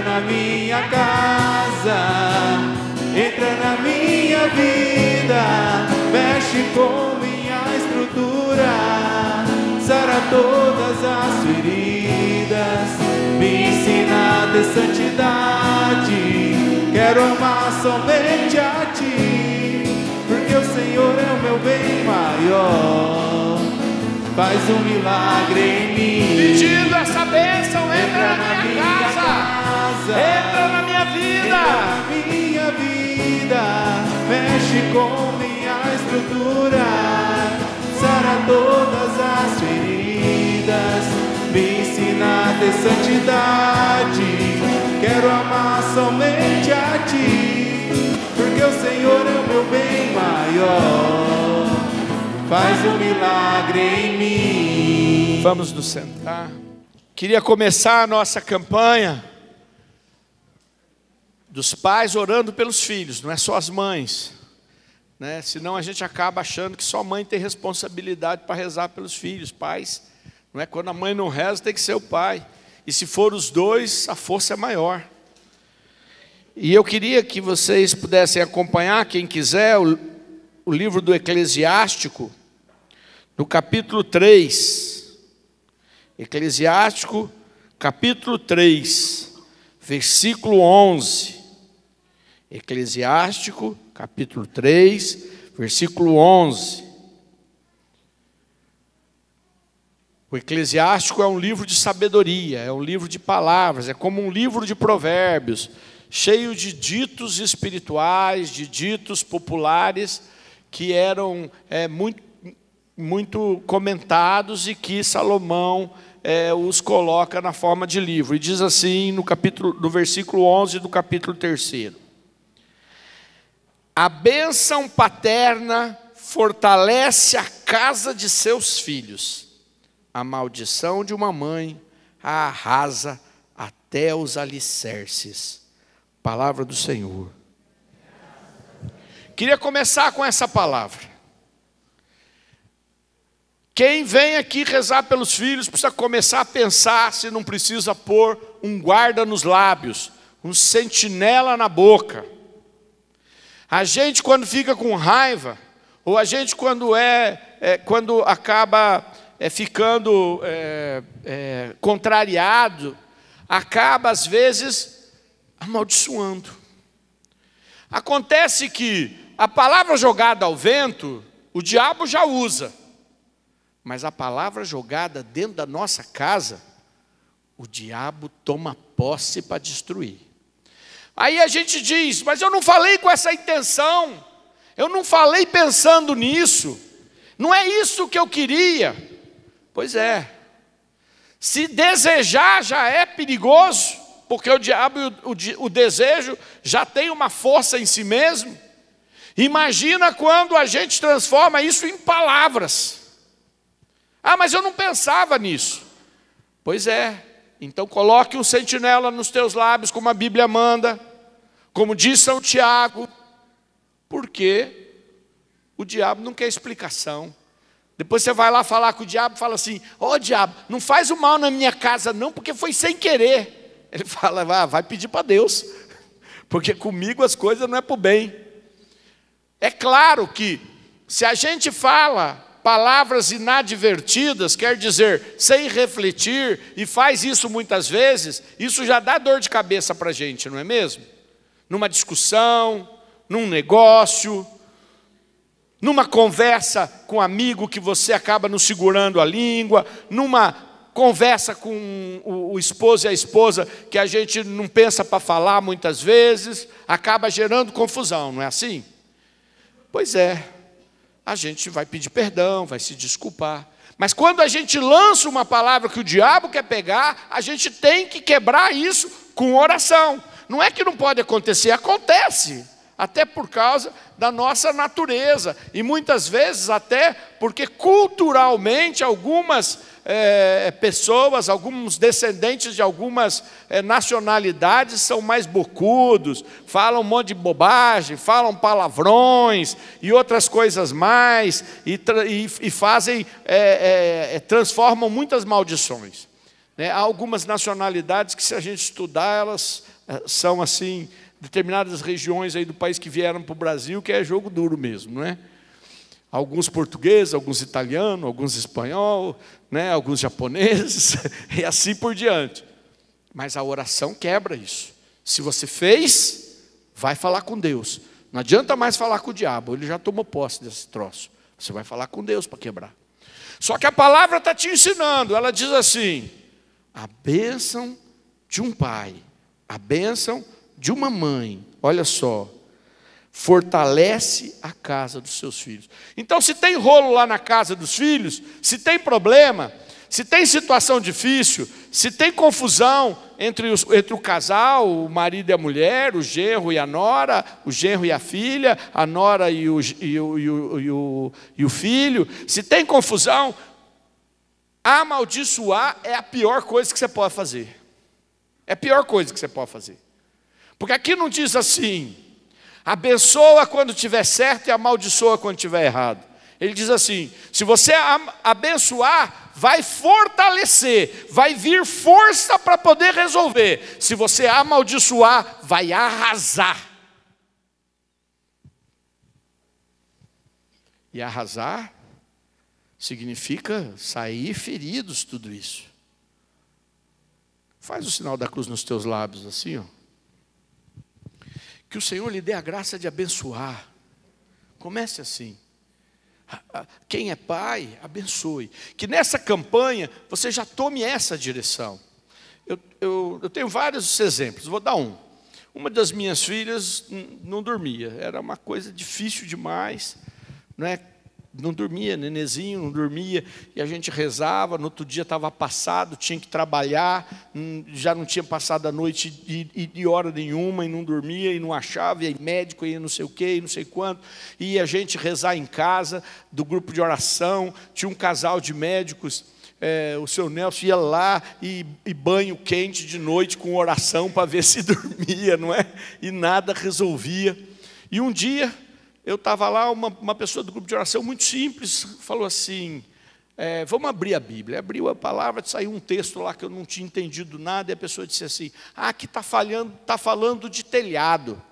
na minha casa, entra na minha vida, mexe com minha estrutura, sara todas as feridas, me ensina a ter santidade, quero amar somente a Ti, porque o Senhor é o meu bem maior, faz um milagre em mim. Pedindo essa bênção, entra na minha casa, entra na minha vida, entra na minha vida, mexe com minha estrutura, sara todas as feridas, me ensina a ter santidade, quero amar somente a Ti, porque o Senhor é o meu bem maior, faz um milagre em mim. Vamos nos sentar. Queria começar a nossa campanha dos pais orando pelos filhos, não é só as mães, né? Senão a gente acaba achando que só mãe tem responsabilidade para rezar pelos filhos. Pais, não é? Quando a mãe não reza, tem que ser o pai. E se for os dois, a força é maior. E eu queria que vocês pudessem acompanhar, quem quiser, o livro do Eclesiástico, no capítulo 3. Eclesiástico, capítulo 3, versículo 11. Eclesiástico, capítulo 3, versículo 11. O Eclesiástico é um livro de sabedoria, é um livro de palavras, é como um livro de provérbios, cheio de ditos espirituais, de ditos populares, que eram muito comentados e que Salomão os coloca na forma de livro. E diz assim no versículo 11 do capítulo 3. A bênção paterna fortalece a casa de seus filhos. A maldição de uma mãe a arrasa até os alicerces. Palavra do Senhor. Queria começar com essa palavra. Quem vem aqui rezar pelos filhos precisa começar a pensar se não precisa pôr um guarda nos lábios, um sentinela na boca. A gente, quando fica com raiva, ou a gente quando acaba ficando contrariado, acaba às vezes amaldiçoando. Acontece que a palavra jogada ao vento, o diabo já usa. Mas a palavra jogada dentro da nossa casa, o diabo toma posse para destruir. Aí a gente diz, mas eu não falei com essa intenção, eu não falei pensando nisso, não é isso que eu queria. Pois é, se desejar já é perigoso, porque o diabo, o desejo já tem uma força em si mesmo. Imagina quando a gente transforma isso em palavras. Ah, mas eu não pensava nisso. Pois é, então coloque um sentinela nos teus lábios, como a Bíblia manda, como diz São Tiago, porque o diabo não quer explicação. Depois você vai lá falar com o diabo e fala assim, ó diabo, não faz o mal na minha casa não, porque foi sem querer. Ele fala, vai pedir para Deus, porque comigo as coisas não é para o bem. É claro que se a gente fala palavras inadvertidas, quer dizer, sem refletir, e faz isso muitas vezes, isso já dá dor de cabeça para a gente, não é mesmo? Numa discussão, num negócio, numa conversa com um amigo que você acaba não segurando a língua, numa conversa com o esposo e a esposa que a gente não pensa para falar muitas vezes, acaba gerando confusão, não é assim? Pois é. A gente vai pedir perdão, vai se desculpar. Mas quando a gente lança uma palavra que o diabo quer pegar, a gente tem que quebrar isso com oração. Não é que não pode acontecer, acontece. Até por causa da nossa natureza. E muitas vezes até porque culturalmente algumas pessoas, alguns descendentes de algumas nacionalidades são mais bocudos, falam um monte de bobagem, falam palavrões e outras coisas mais, e fazem, transformam muitas maldições. Há algumas nacionalidades que, se a gente estudar, elas são assim, determinadas regiões aí do país que vieram para o Brasil, que é jogo duro mesmo, não é? Alguns portugueses, alguns italianos, alguns espanhol, né? Alguns japoneses, e assim por diante. Mas a oração quebra isso. Se você fez, vai falar com Deus. Não adianta mais falar com o diabo, ele já tomou posse desse troço. Você vai falar com Deus para quebrar. Só que a palavra está te ensinando, ela diz assim: a bênção de um pai, a bênção de uma mãe, olha só, fortalece a casa dos seus filhos. Então, se tem rolo lá na casa dos filhos, se tem problema, se tem situação difícil, se tem confusão entre o casal, o marido e a mulher, o genro e a nora, o genro e a filha, a nora e o filho, se tem confusão, amaldiçoar é a pior coisa que você pode fazer. É a pior coisa que você pode fazer. Porque aqui não diz assim: abençoa quando estiver certo e amaldiçoa quando estiver errado. Ele diz assim: se você abençoar, vai fortalecer, vai vir força para poder resolver. Se você amaldiçoar, vai arrasar. E arrasar significa sair feridos, tudo isso. Faz o sinal da cruz nos teus lábios, assim, ó. Que o Senhor lhe dê a graça de abençoar. Comece assim. Quem é pai, abençoe. Que nessa campanha você já tome essa direção. Eu tenho vários exemplos, vou dar um. Uma das minhas filhas não dormia, era uma coisa difícil demais, né? Não dormia, nenenzinho, não dormia, e a gente rezava, no outro dia estava passado, tinha que trabalhar, já não tinha passado a noite de hora nenhuma, e não dormia, e não achava, e aí médico, e não sei o quê, e não sei quanto, e a gente rezar em casa, do grupo de oração, tinha um casal de médicos, o seu Nelson ia lá, e banho quente de noite, com oração, para ver se dormia, não é? E nada resolvia. E um dia eu estava lá, uma pessoa do grupo de oração muito simples, falou assim, vamos abrir a Bíblia. Abriu a palavra, saiu um texto lá que eu não tinha entendido nada, e a pessoa disse assim: aqui está falando de telhado.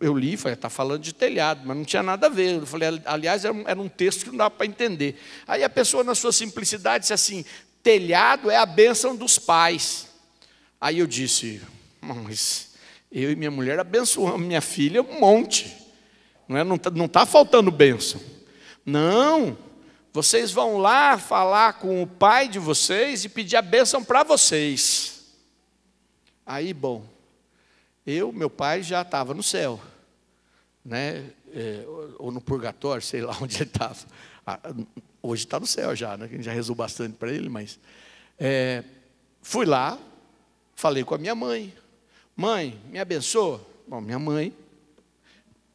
Eu li e falei: está falando de telhado, mas não tinha nada a ver. Eu falei: aliás, era um texto que não dava para entender. Aí a pessoa, na sua simplicidade, disse assim: telhado é a bênção dos pais. Aí eu disse: mas eu e minha mulher abençoamos minha filha um monte. Não está faltando bênção. Não, vocês vão lá falar com o pai de vocês e pedir a bênção para vocês. Aí, bom, meu pai já estava no céu, né? Ou no purgatório, sei lá onde ele estava. Hoje está no céu já, né? A gente já rezou bastante para ele, mas fui lá, falei com a minha mãe. Mãe, me abençoa? Bom, minha mãe,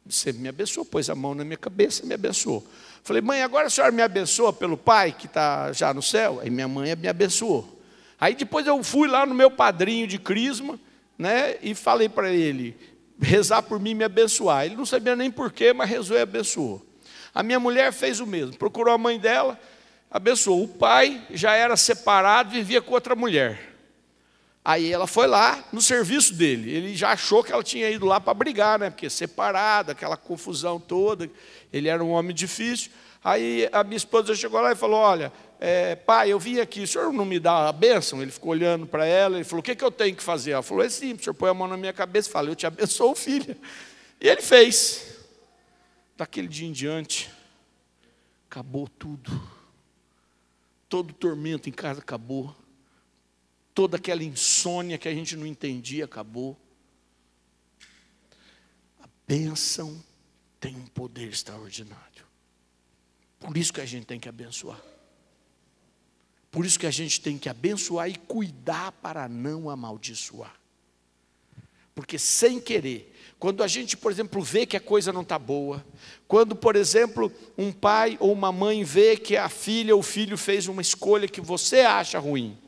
você me abençoou, pôs a mão na minha cabeça e me abençoou. Falei: mãe, agora a senhora me abençoa pelo pai que está já no céu? Aí minha mãe me abençoou. Aí depois eu fui lá no meu padrinho de crisma, né, e falei para ele rezar por mim e me abençoar. Ele não sabia nem porquê, mas rezou e abençoou. A minha mulher fez o mesmo, procurou a mãe dela, abençoou. O pai já era separado, vivia com outra mulher. Aí ela foi lá no serviço dele. Ele já achou que ela tinha ido lá para brigar, né? Porque separada, aquela confusão toda. Ele era um homem difícil. Aí a minha esposa chegou lá e falou: olha, pai, eu vim aqui, o senhor não me dá a bênção? Ele ficou olhando para ela, ele falou: o que eu tenho que fazer? Ela falou: é simples, o senhor põe a mão na minha cabeça e fala: eu te abençoo, filha. E ele fez. Daquele dia em diante, acabou tudo. Todo o tormento em casa acabou. Toda aquela insônia que a gente não entendia acabou. A bênção tem um poder extraordinário. Por isso que a gente tem que abençoar. Por isso que a gente tem que abençoar e cuidar para não amaldiçoar. Porque sem querer, quando a gente, por exemplo, vê que a coisa não está boa, quando, por exemplo, um pai ou uma mãe vê que a filha ou o filho fez uma escolha que você acha ruim,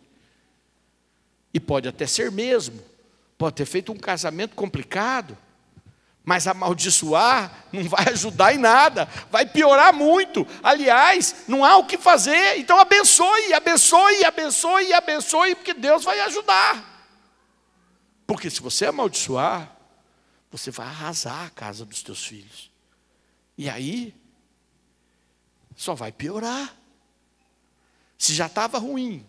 e pode até ser mesmo, pode ter feito um casamento complicado, mas amaldiçoar não vai ajudar em nada, vai piorar muito. Aliás, não há o que fazer, então abençoe, abençoe, abençoe, abençoe, porque Deus vai ajudar. Porque se você amaldiçoar, você vai arrasar a casa dos teus filhos. E aí, só vai piorar. Se já estava ruim,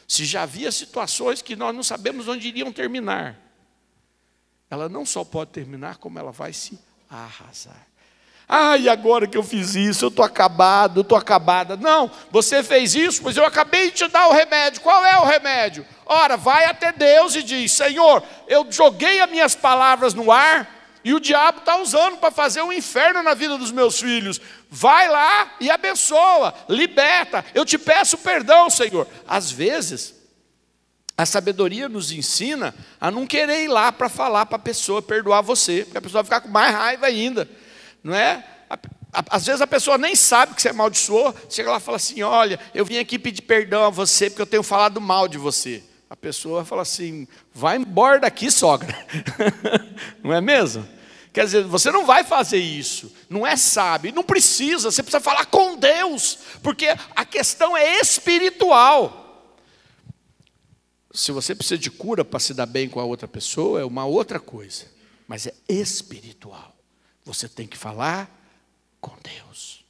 se já havia situações que nós não sabemos onde iriam terminar, ela não só pode terminar, como ela vai se arrasar. E agora que eu fiz isso, eu estou acabado, eu estou acabada. Não, você fez isso, pois eu acabei de te dar o remédio. Qual é o remédio? Ora, vai até Deus e diz: Senhor, eu joguei as minhas palavras no ar, e o diabo está usando para fazer um inferno na vida dos meus filhos. Vai lá e abençoa, liberta. Eu te peço perdão, Senhor. Às vezes, a sabedoria nos ensina a não querer ir lá para falar para a pessoa perdoar você, porque a pessoa vai ficar com mais raiva ainda, não é? Às vezes a pessoa nem sabe que você amaldiçoou, chega lá e fala assim: olha, eu vim aqui pedir perdão a você porque eu tenho falado mal de você. A pessoa fala assim: vai embora daqui, sogra. Não é mesmo? Quer dizer, você não vai fazer isso, não é sábio, não precisa, você precisa falar com Deus, porque a questão é espiritual. Se você precisa de cura para se dar bem com a outra pessoa, é uma outra coisa, mas é espiritual. Você tem que falar com Deus.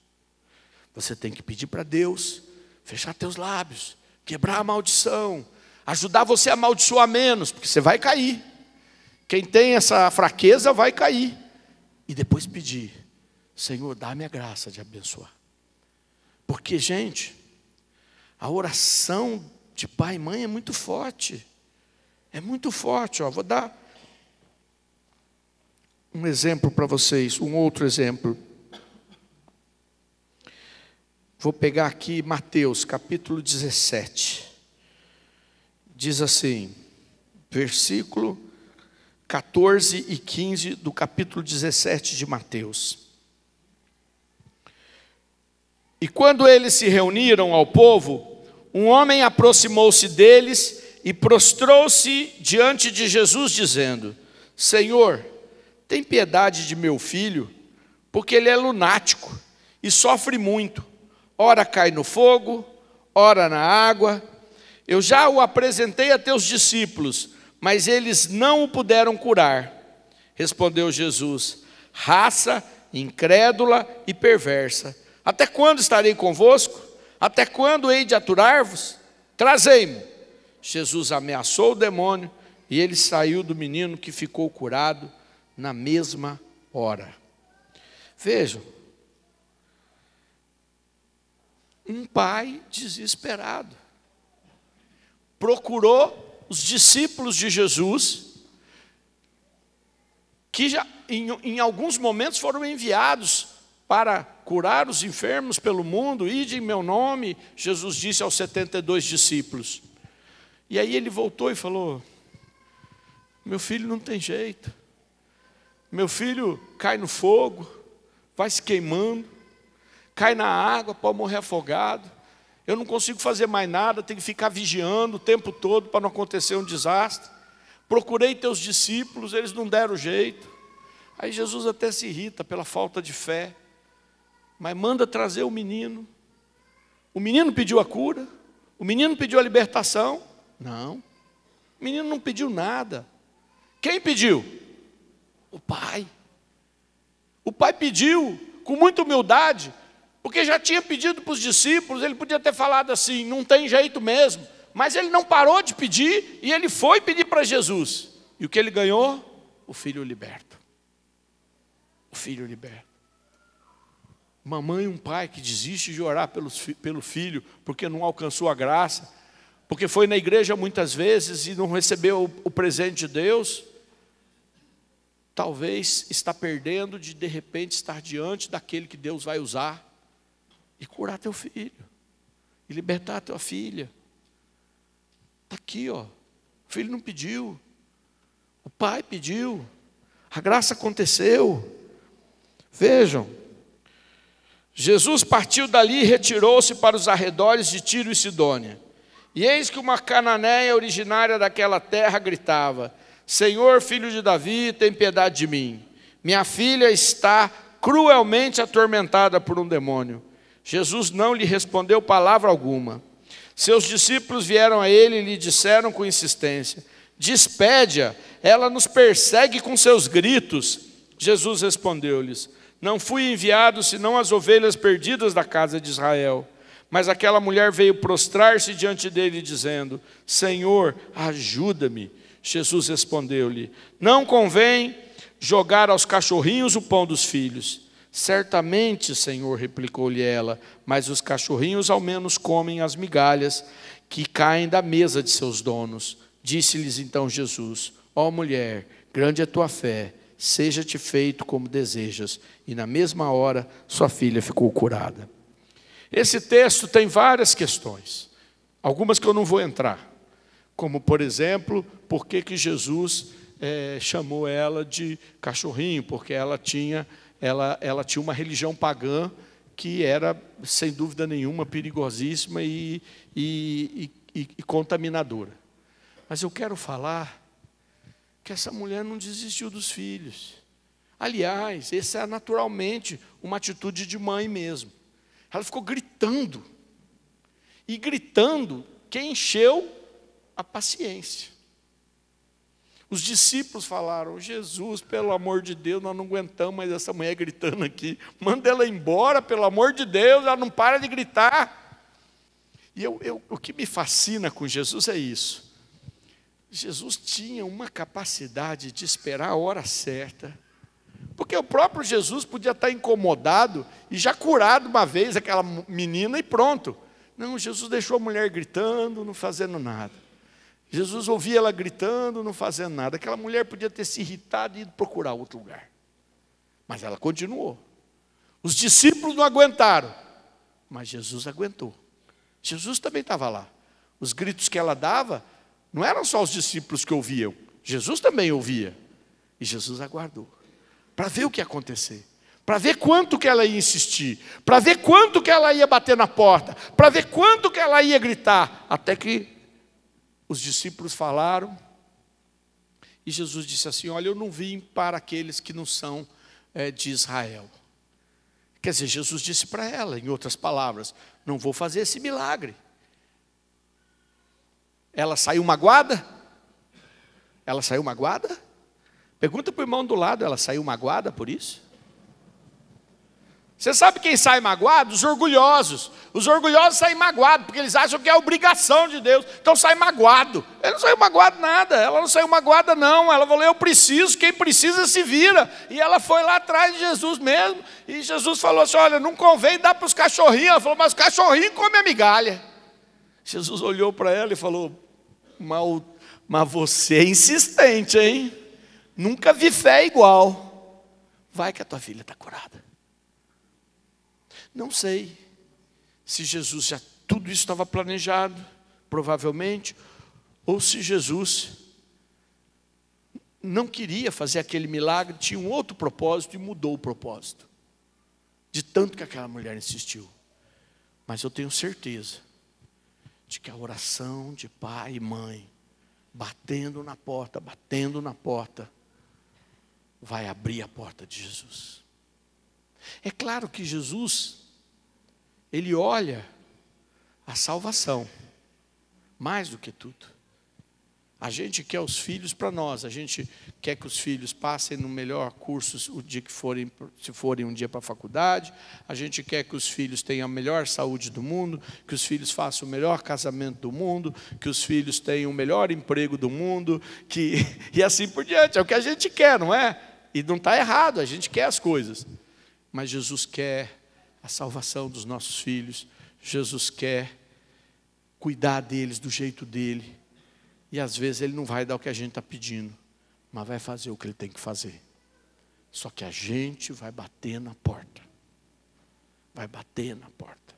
Você tem que pedir para Deus fechar teus lábios, quebrar a maldição, ajudar você a amaldiçoar menos, porque você vai cair. Quem tem essa fraqueza vai cair. E depois pedir: Senhor, dá-me a graça de abençoar. Porque, gente, a oração de pai e mãe é muito forte. É muito forte. Vou dar um exemplo para vocês, um outro exemplo. Vou pegar aqui Mateus, capítulo 17. Diz assim, versículo 14 e 15 do capítulo 17 de Mateus. E quando eles se reuniram ao povo, um homem aproximou-se deles e prostrou-se diante de Jesus, dizendo: Senhor, tem piedade de meu filho, porque ele é lunático e sofre muito. Ora cai no fogo, ora na água. Eu já o apresentei a teus discípulos, mas eles não o puderam curar. Respondeu Jesus: raça incrédula e perversa, até quando estarei convosco? Até quando hei de aturar-vos? Trazei-mo. Jesus ameaçou o demônio, e ele saiu do menino, que ficou curado na mesma hora. Vejam, um pai desesperado procurou os discípulos de Jesus, que já em alguns momentos foram enviados para curar os enfermos pelo mundo. Ide em meu nome, Jesus disse aos 72 discípulos. E aí ele voltou e falou: meu filho não tem jeito, meu filho cai no fogo, vai se queimando, cai na água, pode morrer afogado. Eu não consigo fazer mais nada, tenho que ficar vigiando o tempo todo para não acontecer um desastre. Procurei teus discípulos, eles não deram jeito. Aí Jesus até se irrita pela falta de fé, mas manda trazer o menino. O menino pediu a cura, o menino pediu a libertação. Não, o menino não pediu nada. Quem pediu? O pai. O pai pediu com muita humildade, porque já tinha pedido para os discípulos. Ele podia ter falado assim: não tem jeito mesmo. Mas ele não parou de pedir, e ele foi pedir para Jesus. E o que ele ganhou? O filho liberto. O filho liberto. Mamãe e um pai que desiste de orar pelo filho, porque não alcançou a graça, porque foi na igreja muitas vezes e não recebeu o presente de Deus, talvez está perdendo de repente estar diante daquele que Deus vai usar e curar teu filho, e libertar a tua filha. Está aqui, ó. O filho não pediu, o pai pediu, a graça aconteceu. Vejam, Jesus partiu dali e retirou-se para os arredores de Tiro e Sidônia. E eis que uma cananeia originária daquela terra gritava: Senhor, filho de Davi, tem piedade de mim. Minha filha está cruelmente atormentada por um demônio. Jesus não lhe respondeu palavra alguma. Seus discípulos vieram a ele e lhe disseram com insistência: Despede-a, ela nos persegue com seus gritos. Jesus respondeu-lhes: não fui enviado senão as ovelhas perdidas da casa de Israel. Mas aquela mulher veio prostrar-se diante dele, dizendo: Senhor, ajuda-me. Jesus respondeu-lhe: não convém jogar aos cachorrinhos o pão dos filhos. Certamente, Senhor, replicou-lhe ela, mas os cachorrinhos ao menos comem as migalhas que caem da mesa de seus donos. Disse-lhes então Jesus: ó mulher, grande é tua fé, seja-te feito como desejas. E na mesma hora sua filha ficou curada. Esse texto tem várias questões, algumas que eu não vou entrar, como por exemplo, por que Jesus chamou ela de cachorrinho, porque ela tinha uma religião pagã que era, sem dúvida nenhuma, perigosíssima e contaminadora. Mas eu quero falar que essa mulher não desistiu dos filhos. Aliás, essa é naturalmente uma atitude de mãe mesmo. Ela ficou gritando, e gritando que encheu a paciência. Os discípulos falaram: Jesus, pelo amor de Deus, nós não aguentamos mais essa mulher gritando aqui. Manda ela embora, pelo amor de Deus, ela não para de gritar. E o que me fascina com Jesus é isso. Jesus tinha uma capacidade de esperar a hora certa. Porque o próprio Jesus podia estar incomodado e já curado uma vez aquela menina e pronto. Não, Jesus deixou a mulher gritando, não fazendo nada. Jesus ouvia ela gritando, não fazendo nada. Aquela mulher podia ter se irritado e ido procurar outro lugar. Mas ela continuou. Os discípulos não aguentaram, mas Jesus aguentou. Jesus também estava lá. Os gritos que ela dava, não eram só os discípulos que ouviam. Jesus também ouvia. E Jesus aguardou, para ver o que ia acontecer, para ver quanto que ela ia insistir, para ver quanto que ela ia bater na porta, para ver quanto que ela ia gritar, até que os discípulos falaram, e Jesus disse assim: olha, eu não vim para aqueles que não são de Israel. Quer dizer, Jesus disse para ela, em outras palavras: não vou fazer esse milagre. Ela saiu magoada? Ela saiu magoada? Pergunta para o irmão do lado: ela saiu magoada por isso? Você sabe quem sai magoado? Os orgulhosos. Os orgulhosos saem magoados, porque eles acham que é obrigação de Deus. Então sai magoado. Ele não saiu magoado nada. Ela não saiu magoada não. Ela falou: eu preciso, quem precisa se vira. E ela foi lá atrás de Jesus mesmo. E Jesus falou assim: olha, não convém dar para os cachorrinhos. Ela falou: mas os cachorrinhos comem a migalha. Jesus olhou para ela e falou: mas você é insistente, hein? Nunca vi fé igual. Vai que a tua filha está curada. Não sei se Jesus já tudo isso estava planejado, provavelmente, ou se Jesus não queria fazer aquele milagre, tinha um outro propósito e mudou o propósito, de tanto que aquela mulher insistiu. Mas eu tenho certeza de que a oração de pai e mãe, batendo na porta, vai abrir a porta de Jesus. É claro que Jesus, ele olha a salvação, mais do que tudo. A gente quer os filhos para nós, a gente quer que os filhos passem no melhor curso o dia que forem, se forem um dia para a faculdade, a gente quer que os filhos tenham a melhor saúde do mundo, que os filhos façam o melhor casamento do mundo, que os filhos tenham o melhor emprego do mundo, e assim por diante. É o que a gente quer, não é? E não está errado, a gente quer as coisas. Mas Jesus quer a salvação dos nossos filhos. Jesus quer cuidar deles do jeito dele. E às vezes ele não vai dar o que a gente está pedindo, mas vai fazer o que ele tem que fazer. Só que a gente vai bater na porta. Vai bater na porta.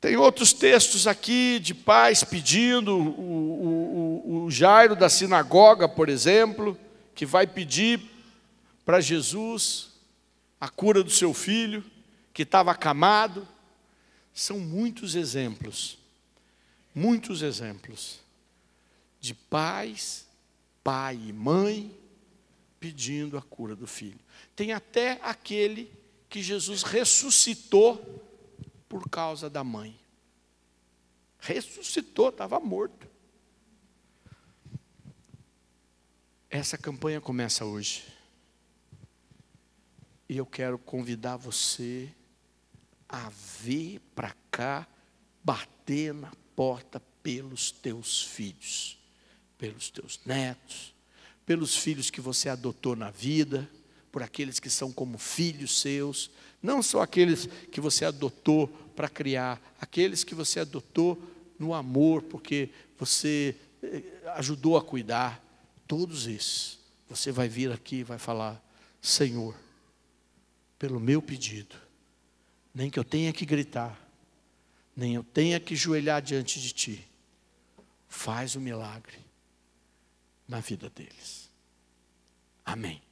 Tem outros textos aqui de pais pedindo, o Jairo da sinagoga, por exemplo, que vai pedir para Jesus a cura do seu filho, que estava acamado. São muitos exemplos de pais, pai e mãe, pedindo a cura do filho. Tem até aquele que Jesus ressuscitou por causa da mãe. Ressuscitou, estava morto. Essa campanha começa hoje. E eu quero convidar você a vir para cá, bater na porta pelos teus filhos, pelos teus netos, pelos filhos que você adotou na vida, por aqueles que são como filhos seus, não só aqueles que você adotou para criar, aqueles que você adotou no amor, porque você ajudou a cuidar, todos esses. Você vai vir aqui e vai falar: Senhor, pelo meu pedido, nem que eu tenha que gritar, nem eu tenha que joelhar diante de Ti, faz o milagre na vida deles. Amém.